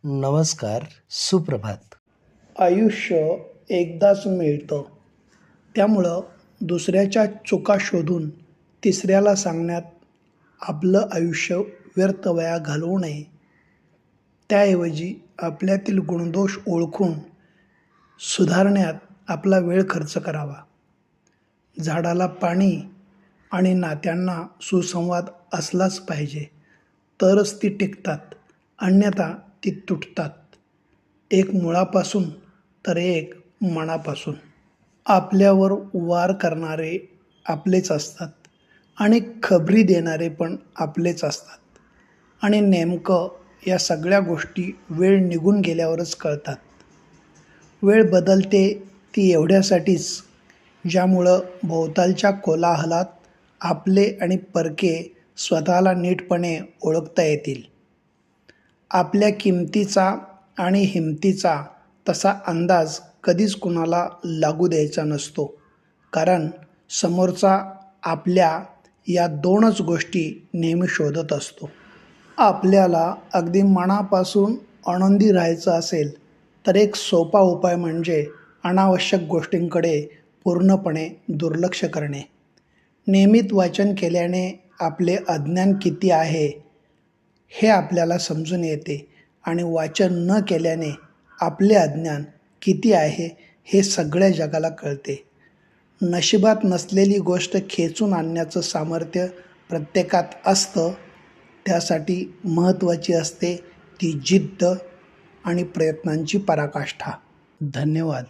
नमस्कार, सुप्रभात. आयुष्य एकदाच मिळतं, त्यामुळं दुसऱ्याच्या चुका शोधून तिसऱ्याला सांगण्यात आपलं आयुष्य व्यर्थ वाया घालवू नये. त्याऐवजी आपल्यातील गुणदोष ओळखून सुधारण्यात आपला वेळ खर्च करावा. झाडाला पाणी आणि नात्यांना सुसंवाद असलाच पाहिजे, तरच ती टिकतात, अन्यथा ती तुटतात. एक मुळापासून तर एक मनापासून. आपल्यावर वार करणारे आपलेच असतात आणि खबरी देणारे पण आपलेच असतात. आणि नेमकं या सगळ्या गोष्टी वेळ निघून गेल्यावरच कळतात. वेळ बदलते ती एवढ्यासाठीच, ज्यामुळं भोवतालच्या कोलाहलात आपले आणि परके स्वतःला नीटपणे ओळखता येतील. आपल्या किमतीचा आणि हिमतीचा तसा अंदाज कधीच कुणाला लागू द्यायचा नसतो, कारण समोरचा आपल्या या दोनच गोष्टी नेहमी शोधत असतो. आपल्याला अगदी मनापासून आनंदी राहायचं असेल तर एक सोपा उपाय म्हणजे अनावश्यक गोष्टींकडे पूर्णपणे दुर्लक्ष करणे. नियमित वाचन केल्याने आपले अज्ञान किती आहे हे आपल्याला समजून येते आणि वाचन न केल्याने आपले अज्ञान किती आहे हे सगळ्या जगाला कळते. नशिबात नसलेली गोष्ट खेचून आणण्याचं सामर्थ्य प्रत्येकात असतं. त्यासाठी महत्त्वाची असते ती जिद्द आणि प्रयत्नांची पराकाष्ठा. धन्यवाद.